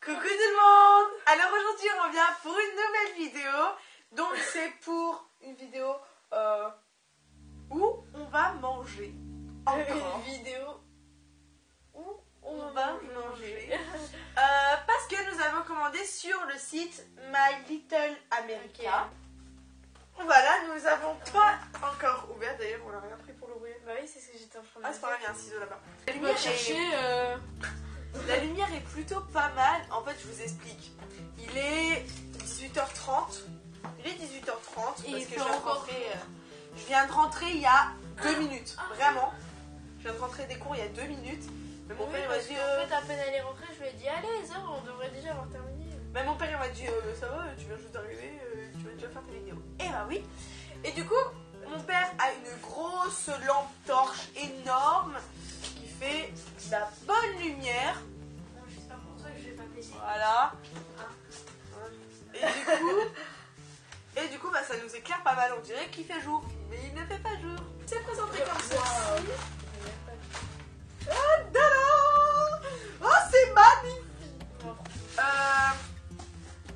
Coucou tout le monde! Alors aujourd'hui on revient pour une nouvelle vidéo. Donc c'est pour une vidéo où on va manger. Encore. Une vidéo où On va manger. Parce que nous avons commandé sur le site My Little America. Voilà, nous avons pas encore ouvert. D'ailleurs on n'a rien pris pour l'ouvrir. Bah oui, c'est ce que j'étais en train de Ah c'est pas grave, il y a un ciseau là-bas. On va chercher. La lumière est plutôt pas mal. En fait, je vous explique. Il est 18h30. Il est 18h30 parce que je viens de rentrer il y a 2 minutes. Vraiment. Je viens de rentrer des cours il y a 2 minutes. Mais mon père il m'a dit. En fait, à peine elle est rentrée, je lui ai dit allez, ça, on devrait déjà avoir terminé. Mais mon père il m'a dit ça va, tu viens juste d'arriver, tu vas déjà faire ta vidéo. Et bah oui. Et du coup, mon père a une grosse lampe torche énorme qui fait de la bonne lumière. Non, j'espère pour toi que je vais pas blesser. Voilà. Et du coup, bah, ça nous éclaire pas mal. On dirait qu'il fait jour, mais il ne fait pas jour. C'est présenté comme ça. Oh, dada! Oh, c'est magnifique.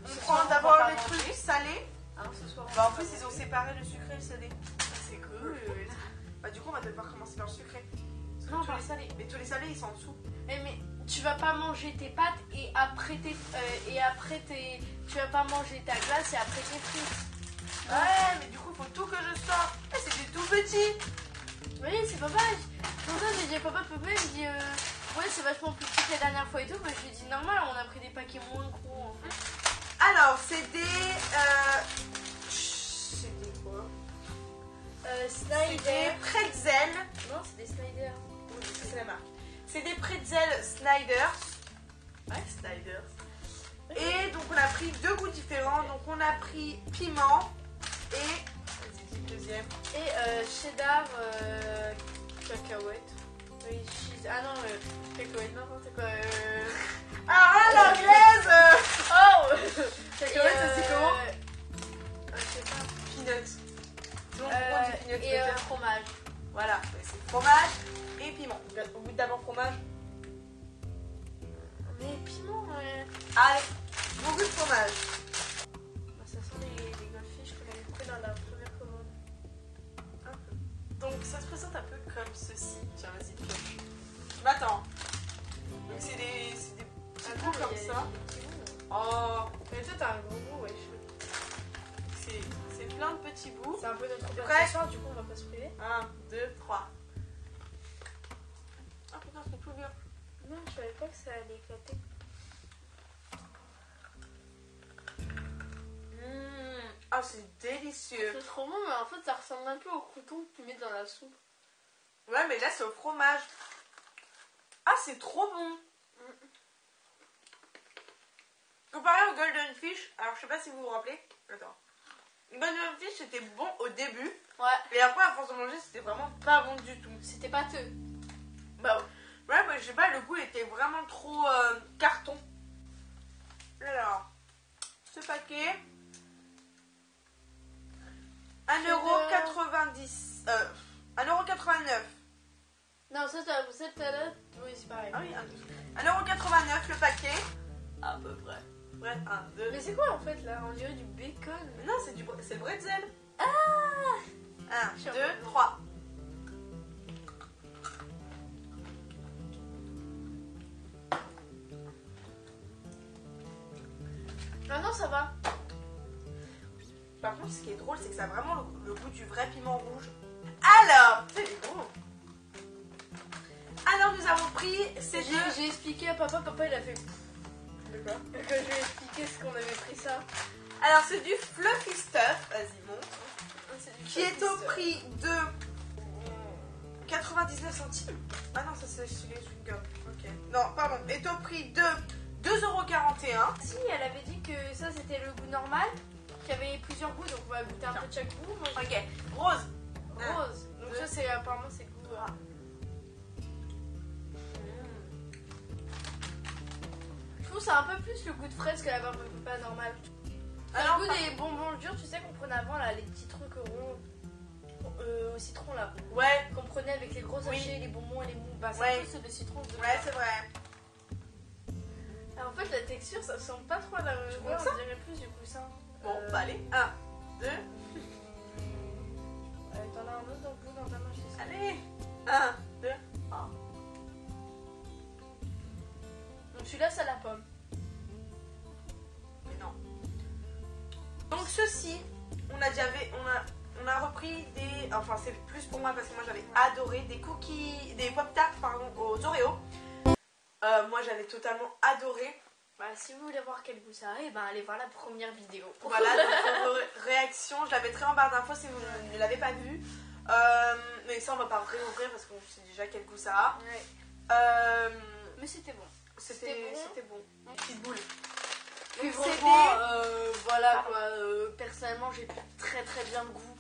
On prend d'abord les trucs salés. Ce soir, Bah, en plus, ils ont séparé le sucré et le salé. C'est cool. Bah, du coup, on va devoir commencer par le sucré. non, par le salé. Mais tous les salés, ils sont en dessous. Mais tu vas pas manger tes pâtes et après tu vas pas manger ta glace et après tes frites. Ouais, mais du coup, il faut tout que je sorte. Eh, c'est du tout petit. Oui, c'est papa. Pour ça, j'ai dit à papa, il me dit ouais, c'est vachement plus petit que la dernière fois et tout. Bah, je lui ai dit normal, on a pris des paquets moins gros en fait. Alors, c'est des. C'est des quoi? Snyder. Des pretzels. Non, c'est des Snyder. Oui, ça, c'est la marque. C'est des pretzels Snyder. Ouais, Snyder. Et donc, on a pris 2 goûts différents. Donc, on a pris piment et. Vas-y, dis le deuxième. Et cheddar cacahuète. Oui, cheese. Ah non, cacahuète, n'importe quoi. Ah, l'anglaise. Oh Cacahuète, ça c'est comment? Je sais pas. Peanuts. Tout le monde prend du peanuts. Et peut-être. fromage. Voilà, c'est fromage et piment. On goûte d'abord fromage. Mais piment, Allez, bon goût de fromage. bah, ça sent les goldfish qu'on avait pris dans la première commande. Donc ça se présente un peu comme ceci. Tiens, vas-y, pioche. Je m'attends. Donc c'est des petits bouts comme ça. Oh, Mais toi, t'as un gros goût, wesh. c'est plein de petits bouts. C'est un peu notre Prêt? plat ce soir, du coup, on va pas se priver. 1, 2, 3. Ah putain, c'est tout dur. Non, je savais pas que ça allait éclater. Ah, c'est délicieux. C'est trop bon, mais en fait, ça ressemble un peu au crouton que tu mets dans la soupe. Ouais, mais là c'est au fromage. Ah, c'est trop bon. Comparé au Golden Fish, alors je sais pas si vous vous rappelez. Attends. Le Golden Fish c'était bon au début. Ouais. Et après, à force de manger, c'était vraiment pas bon du tout. C'était pâteux. Bah ouais, mais je sais pas, le goût était vraiment trop carton. Alors, ce paquet, 1,90€. 1,89€. Non, ça, t'as là. Oui, c'est pareil. Ah oui, 1,89€ le paquet. À peu près. Ouais, 1, 2. Mais c'est quoi en fait là? On dirait du bacon. Non, c'est le bretzel. Ah! 1, 2, 3. Ah non, ça va. Par contre, ce qui est drôle, c'est que ça a vraiment le goût du vrai piment rouge. Alors, c'est bon. Alors, nous avons pris ces deux. J'ai expliqué à papa, il a fait. D'accord. Quand je lui ai expliqué ce qu'on avait pris ça. Alors, c'est du fluffy stuff. Vas-y, montre. Qui est au prix de 99 centimes. Ah non, ça c'est les chewing-gums. Ok. Non, pardon. Est au prix de 2,41€. Si, elle avait dit que ça c'était le goût normal, qu'il y avait plusieurs goûts, donc on va goûter un peu de chaque goût. Moi, Ok. Rose. rose. Donc deux. ça c'est apparemment c'est le goût. Je trouve ça un peu plus le goût de fraise que la barbe pas normale. Alors, Le goût des bonbons durs, tu sais qu'on prenait avant là, les petits trucs ronds au citron là. ouais. Qu'on prenait avec les gros Oui. sachets, les bonbons et les mous. Bah, c'est Ouais. un peu ceux de citron. Ouais, c'est vrai. Alors, en fait, la texture, ça ressemble pas trop à la Tu ouais, montes ça on dirait plus du coussin. Bon, bah allez, 1, 2, T'en as un autre dans le bout dans ta main, je sais. allez, 1, 2, Donc celui-là, c'est la pomme. mais non. Donc ceci, on a repris des, enfin c'est plus pour moi parce que moi j'avais adoré des cookies, des pop-tarts pardon aux Oreos. Moi j'avais totalement adoré. Bah, si vous voulez voir quel goût ça a, et ben allez voir la première vidéo. Voilà, donc pour vos réactions, je la mettrai en barre d'infos si vous ne l'avez pas vue. Mais ça on va pas réouvrir parce qu'on sait déjà quel goût ça a. Ouais. Mais c'était bon. C'était bon. Petite boule. Puis Donc, c'est franchement, voilà quoi. Personnellement, j'ai très bien le goût.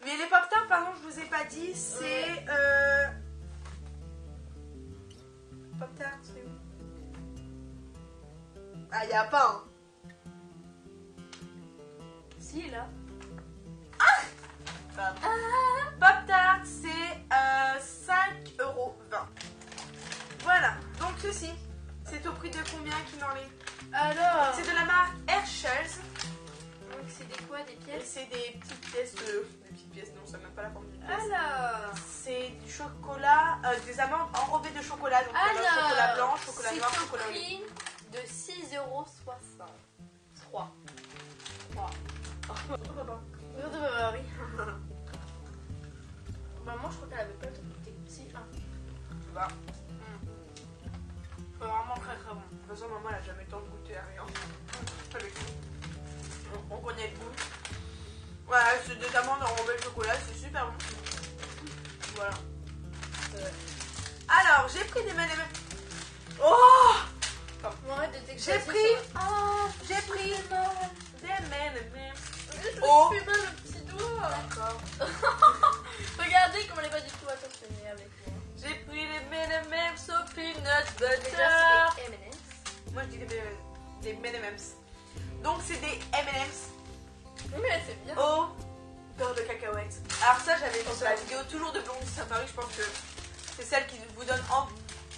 Mais les pop-tarts, pardon, je vous ai pas dit, c'est pop-tarts, c'est où? Ah, y a pas. Hein. Si, là. Pop-tart, c'est 5,20 €. Voilà, donc ceci, c'est au prix de combien qui n'en est? Alors, C'est de la marque Hershey's. donc c'est des quoi, des Et pièces? c'est des petites pièces non, ça n'a même pas la forme d'une pièce. Alors, C'est du chocolat, des amandes enrobées de chocolat. Donc il y a chocolat blanc, chocolat noir, chocolat au lait. c'est au prix de 6,60 €. 3. Oui. Bah moi je crois qu'elle avait pas le temps de goûter. Si, un. Bah, C'est vraiment très bon. de toute façon, maman elle a jamais le temps de goûter à rien. Avec nous. On connaît le goût. Voilà, c'est des amandes enrobées de chocolat, c'est super bon. Voilà. Alors, j'ai pris des M&M's. Oh! Arrête de t'exciter. J'ai pris des M&M's. Oh! Je fais mal le petit doigt. D'accord. Regardez comment elle est pas du tout attentionnée avec moi. J'ai pris les M&M's au peanut butter. Déjà c'est des M&M's. Moi je dis des M&M's. Donc c'est des M&M's Mais c'est bien. au beurre de cacahuète. Alors ça j'avais vu sur la vidéo toujours de Blondie Safari. Je pense que c'est celle qui vous donne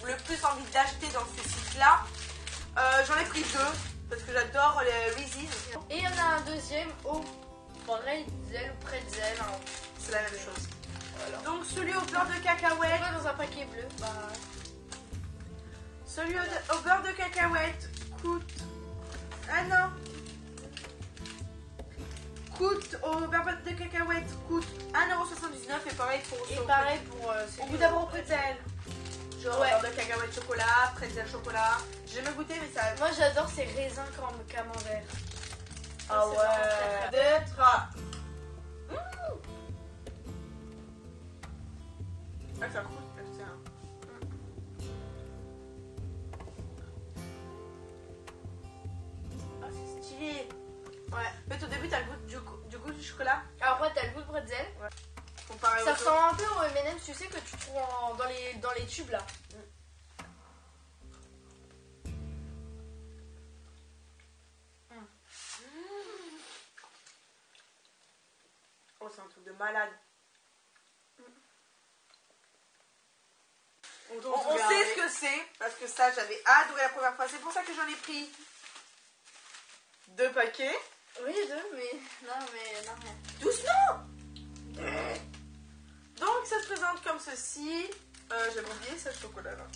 le plus envie d'acheter dans ce site-là. J'en ai pris 2 parce que j'adore les Reese's. Et il y en a un deuxième au pretzel ou pretzel. Hein. C'est la même chose. Voilà. Donc celui au beurre de On cacahuète. va dans un paquet bleu. Bah. Celui au beurre de cacahuète coûte... Ah non. Au beurre de cacahuète coûte 1,79 € et pareil pour Et pareil pour au bout d'abord au pretzel. Genre Ouais. beurre de cacahuète chocolat, pretzel chocolat. J'ai jamais goûté mais ça... Moi j'adore ces raisins camembert. Ah c'est vraiment ouais. 2, 3. Ah ça coûte, c'est un... Ah c'est stylé. Ouais. En fait au début t'as le goût du goût du chocolat. Alors après t'as le goût de pretzel. Comparé Ça aux ressemble un peu au M&M's, tu sais, que tu trouves dans les tubes là. Oh c'est un truc de malade. On sait ce que c'est, parce que ça j'avais adoré la première fois, c'est pour ça que j'en ai pris 2 paquets. Oui, 2, mais non, rien. Doucement. Donc ça se présente comme ceci. J'avais oublié ce chocolat là.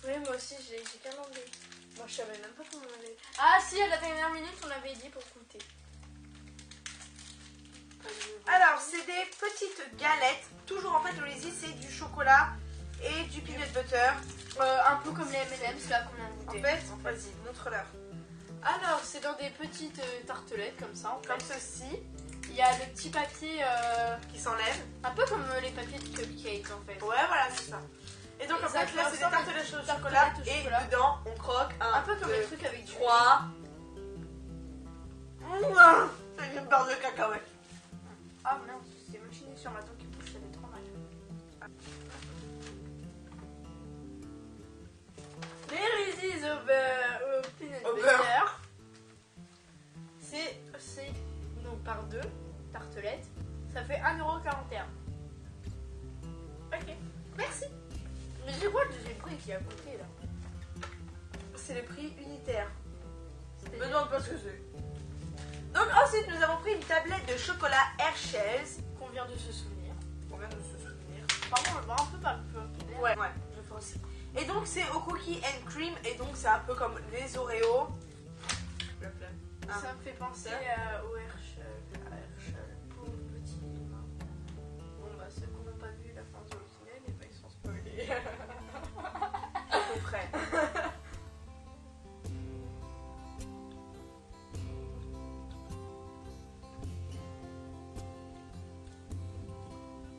Oui, moi aussi, j'ai qu'un anglais. Moi, je savais même pas comment on avait. Ah, si, à la dernière minute, on avait dit pour goûter. Alors c'est des petites galettes, toujours en fait le Reese's c'est du chocolat et du peanut butter. Un peu comme les M&M's là qu'on a En goûté. fait, vas-y, montre-leur. Alors, c'est dans des petites tartelettes comme ça, en fait. Comme ceci, Il y a le petit papier, qui s'enlève. un peu comme les papiers de cupcake en fait. Ouais, voilà, c'est ça. Et donc Et en ça fait là c'est des ressemble à tartelettes des au chocolat tartelettes au et chocolat. dedans on croque Un peu comme les 2, trucs avec du 3. Mouah, c'est une barre de cacahuètes. Ah merde, c'est une machine sur ma tongue qui bouge, ça fait trop mal. Les Reese's au beurre, au peanut Au butter. beurre. C'est donc par 2 tartelettes, ça fait 1,41 €. Ok, merci. Mais j'ai quoi le deuxième prix qui est à côté là? les prix unitaires. Je me demande pas ce que c'est. Donc ensuite nous avons pris une tablette de chocolat Hershey's. Qu'on vient de se souvenir. On vient de se souvenir. Pardon, je bois un peu par peu. Ouais, je fais aussi. Et donc c'est au cookie and cream et donc c'est un peu comme les Oreos. Ça me fait penser au Herschel pour le petit. Bon bah ceux qui n'ont pas vu la fin originelle, et bah, ils sont spoilés. À peu près.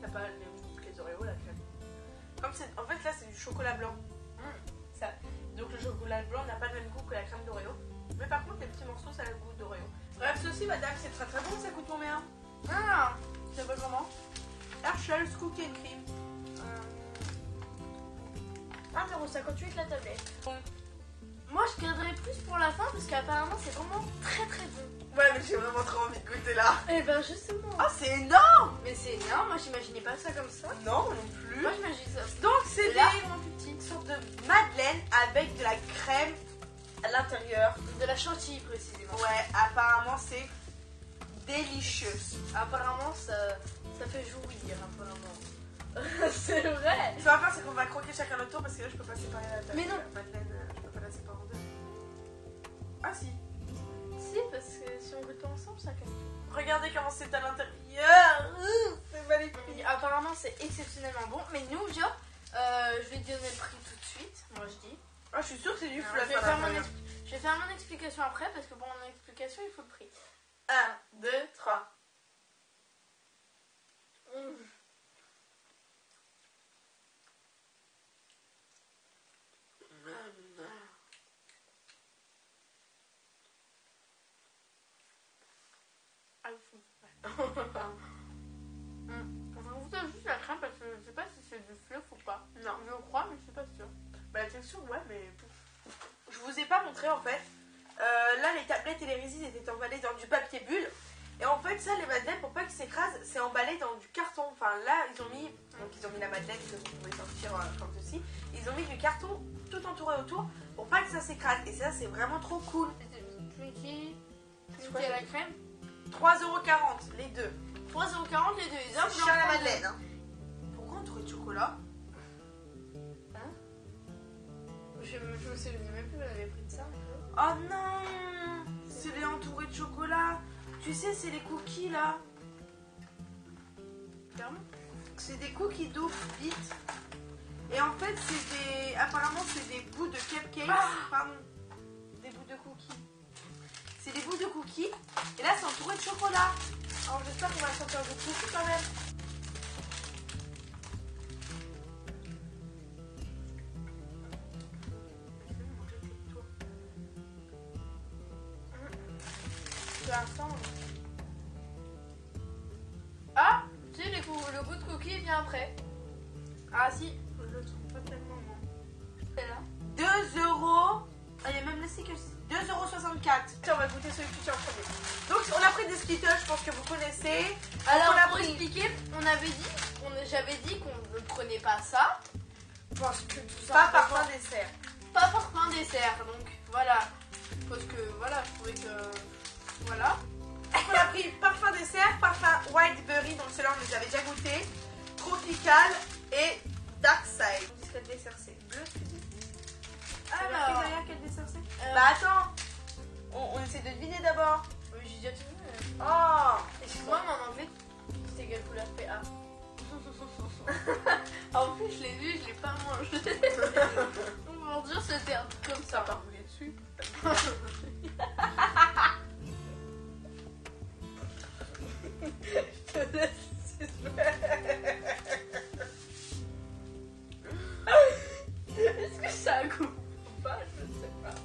T'as pas le même goût que les Oreos la crème. Comme c'est, en fait là c'est du chocolat blanc. Ça. Donc le chocolat blanc n'a pas le même goût que la crème d'Oreo. Mais par contre les petits morceaux ça a le goût d'Oreo. Bref ceci madame c'est très très bon, ça coûte combien? Ah, ça s'appelle comment? Hershey's Cookie and Cream. 1,58€ la tablette. Moi je garderais plus pour la fin parce qu'apparemment c'est vraiment très très bon. Ouais mais j'ai vraiment trop envie de goûter là. Et ben justement. Oh c'est énorme. Mais c'est énorme, moi j'imaginais pas ça comme ça. Non non plus. Moi j'imagine ça. Donc c'est Là, des vraiment plus petit. sortes de madeleine avec de la crème à l'intérieur. De la chantilly précisément. Ouais, apparemment c'est délicieux. Apparemment ça fait jouir apparemment. C'est vrai. Ce qu'on va faire c'est qu'on va croquer chacun notre tour parce que là je peux pas séparer la table. Mais non. La madeleine, je peux pas la séparer en deux. Ah si. Si, parce que si on goûte pas ensemble, ça casse. Regardez comment c'est à l'intérieur. C'est magnifique. Apparemment c'est exceptionnellement bon. Mais nous, genre, je vais te donner le prix tout de suite. Moi je dis. Ah je suis sûre que c'est du Alors, fluff. je vais faire mon explication après parce que pour mon explication il faut le prix. 1, 2, 3. On goûte juste la crème parce que je sais pas si c'est du fluff ou pas. Non. Je crois, mais je suis pas sûre. Bah la texture ouais mais je vous ai pas montré en fait. Là les tablettes et les résis étaient emballées dans du papier bulle. Et en fait ça les madeleines pour pas qu'ils s'écrasent c'est emballé dans du carton. Enfin là ils ont mis la madeleine que vous pouvez sortir comme ceci. Ils ont mis du carton tout entouré autour pour pas que ça s'écrase. Et ça c'est vraiment trop cool. Twinkie, quoi, à la crème. 3,40€ les deux. 3,40€ les deux. C'est cher la madeleine. Hein. Pourquoi entouré de chocolat? Je me souviens même plus, on avait pris de ça. Oh non, c'est les entourés de chocolat. Tu sais, c'est les cookies là. Clairement. C'est des cookies doux vite. Et en fait, c'est des. Apparemment, c'est des bouts de cupcakes. Pardon. Des bouts de cookies. C'est des bouts de cookies. Et là, c'est entouré de chocolat. Alors, j'espère qu'on va sortir de cookies quand même. Ah, tu sais, le goût de cookie vient après. Ah si, je le trouve pas tellement bon. C'est là. 2€. Ah, il y a même laissé que 2,64€. Tiens, on va goûter celui que tu tiens en premier. Donc, on a pris des Skittles, je pense que vous connaissez. Alors, on a pour pris... expliquer, j'avais dit qu'on ne prenait pas ça. Parce que tout ça. Pas parfum dessert. Pas parfum dessert, donc voilà. Parce que voilà, je trouvais que. Voilà. On a pris parfum dessert, parfum Whiteberry, donc ceux-là on les avait déjà goûté, Tropical et Dark Side. On dit quel dessert c'est bleu, tu dis? Alors. Derrière quel dessert c'est? Bah attends, on essaie de deviner d'abord. Oui, j'ai déjà tout. Oh. Excuse-moi, mais en anglais, c'est quelle couleur PA? En plus, je l'ai vu, je l'ai pas mangé. Mon dieu, c'était un truc comme ça. T'as pas roulé dessus? Je te laisse. Est-ce que ça a goût ou pas? Je ne sais pas.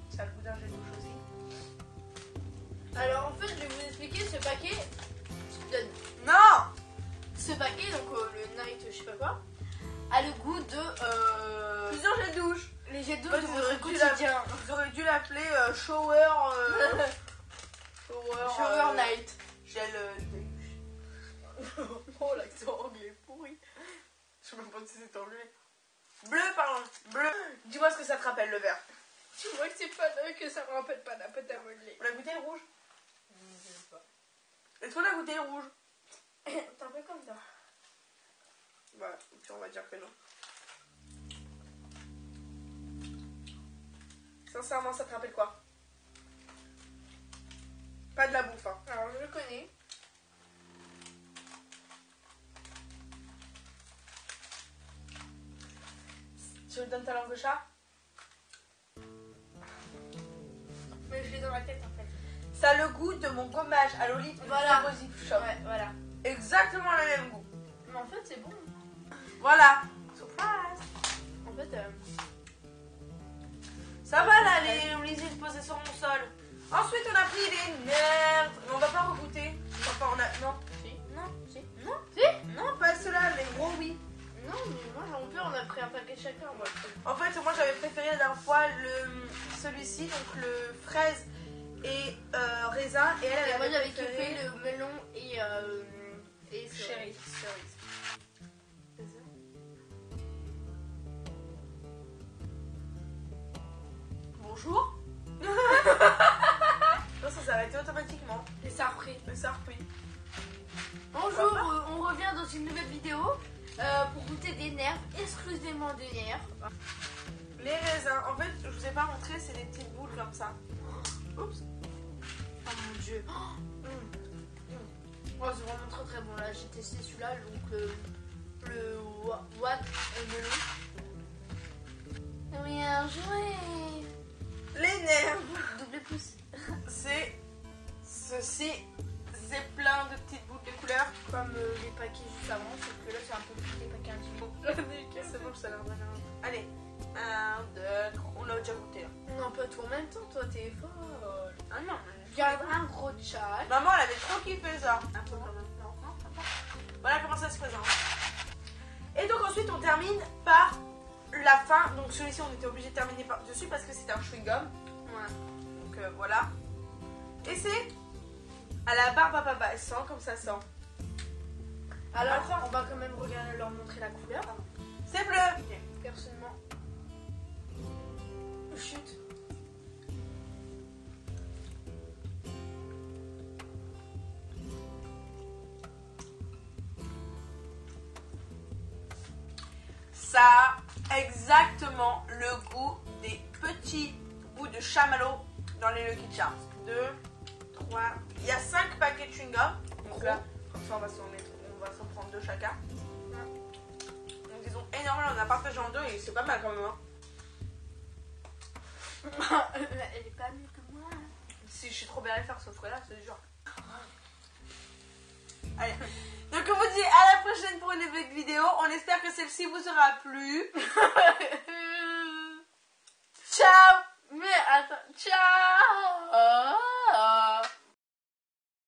Ça a le goût d'un gel douche aussi. Alors en fait, je vais vous expliquer ce paquet. Non. Ce paquet, donc le night, je sais pas quoi, a le goût de Plusieurs gels douche. les jets d'eau Ouais, de vous votre aurez dû quotidien. Vous aurez dû l'appeler shower. Shower night. Gel Oh, l'accent anglais pourri. Je sais même pas si c'est anglais. Bleu, pardon. Bleu. Dis-moi ce que ça te rappelle, le vert. Tu vois que c'est pas que ça me rappelle pas la pâte à modeler. On a goûté le rouge? Je sais pas. Est-ce qu'on a goûté le rouge? C'est un peu comme ça. Voilà, puis on va dire que non. Sincèrement, ça te rappelle quoi? Pas de la bouffe, hein. Alors, je le connais. Tu me donnes ta langue de chat? Mais je l'ai dans ma tête en fait. Ça a le goût de mon gommage à l'olive. Voilà. Shop. Ouais, voilà. Exactement le même goût. Mais en fait, c'est bon. Voilà. Surprise. En fait, Ça va là, les îles posées sur mon sol. Ensuite, on a pris les nerfs. On va pas regoûter. Enfin, on a... Non. si. Non. Si. Non. Si. Non, pas ceux-là, les gros oui. Non, mais moi, on a pris un paquet chacun. Moi. En fait, moi j'avais préféré la dernière fois celui-ci, donc le fraise et raisin. Et elle Moi, avait j'avais préféré kiffé le melon et cerise. Bonjour. Non, ça s'est arrêté automatiquement. Et ça a repris. Mais ça a repris. Bonjour, on revient dans une nouvelle vidéo pour goûter des nerfs, exclusivement des nerfs. Les raisins, en fait, je vous ai pas montré, c'est des petites boules comme ça. Oups. Oh mon dieu. Oh, c'est vraiment très très bon. Là, j'ai testé celui-là, donc le what melon. Bien joué. Les nerfs, Double pouce. c'est ceci. C'est plein de petites boules de couleurs. Comme les paquets juste avant, sauf que là, c'est un peu plus les paquets intimes. C'est bon, ça a l'air bien. Allez, 1, 2, 3. On a déjà goûté là. Non, pas tout en même temps, toi, t'es folle. Ah non, Garde un gros chat. maman, elle avait trop kiffé ça. Un peu quand même. Non, pas. Voilà comment ça se présente. Et donc ensuite, on termine par la fin. Donc celui-ci, on était obligé de terminer dessus parce que c'était un chewing-gum. Ouais. Donc voilà. Et c'est à la barbe à papa. Elle sent comme ça sent. Alors, on va quand même regarder, leur montrer la couleur. C'est bleu. Personnellement, chute. Ça a exactement le goût des petits bouts de chamallow dans les Lucky Charms. 2, 3. Il y a 5 paquets de chewing-gum. Donc là, comme ça, on va s'en prendre 2 chacun. Donc ils ont énormément, on a partagé en 2 et c'est pas mal quand même. Hein. Elle est pas mieux que moi. Si je suis trop bien à les faire, sauf que là, c'est dur. Allez. Donc on vous dit à la prochaine pour une nouvelle vidéo. On espère que celle-ci vous aura plu.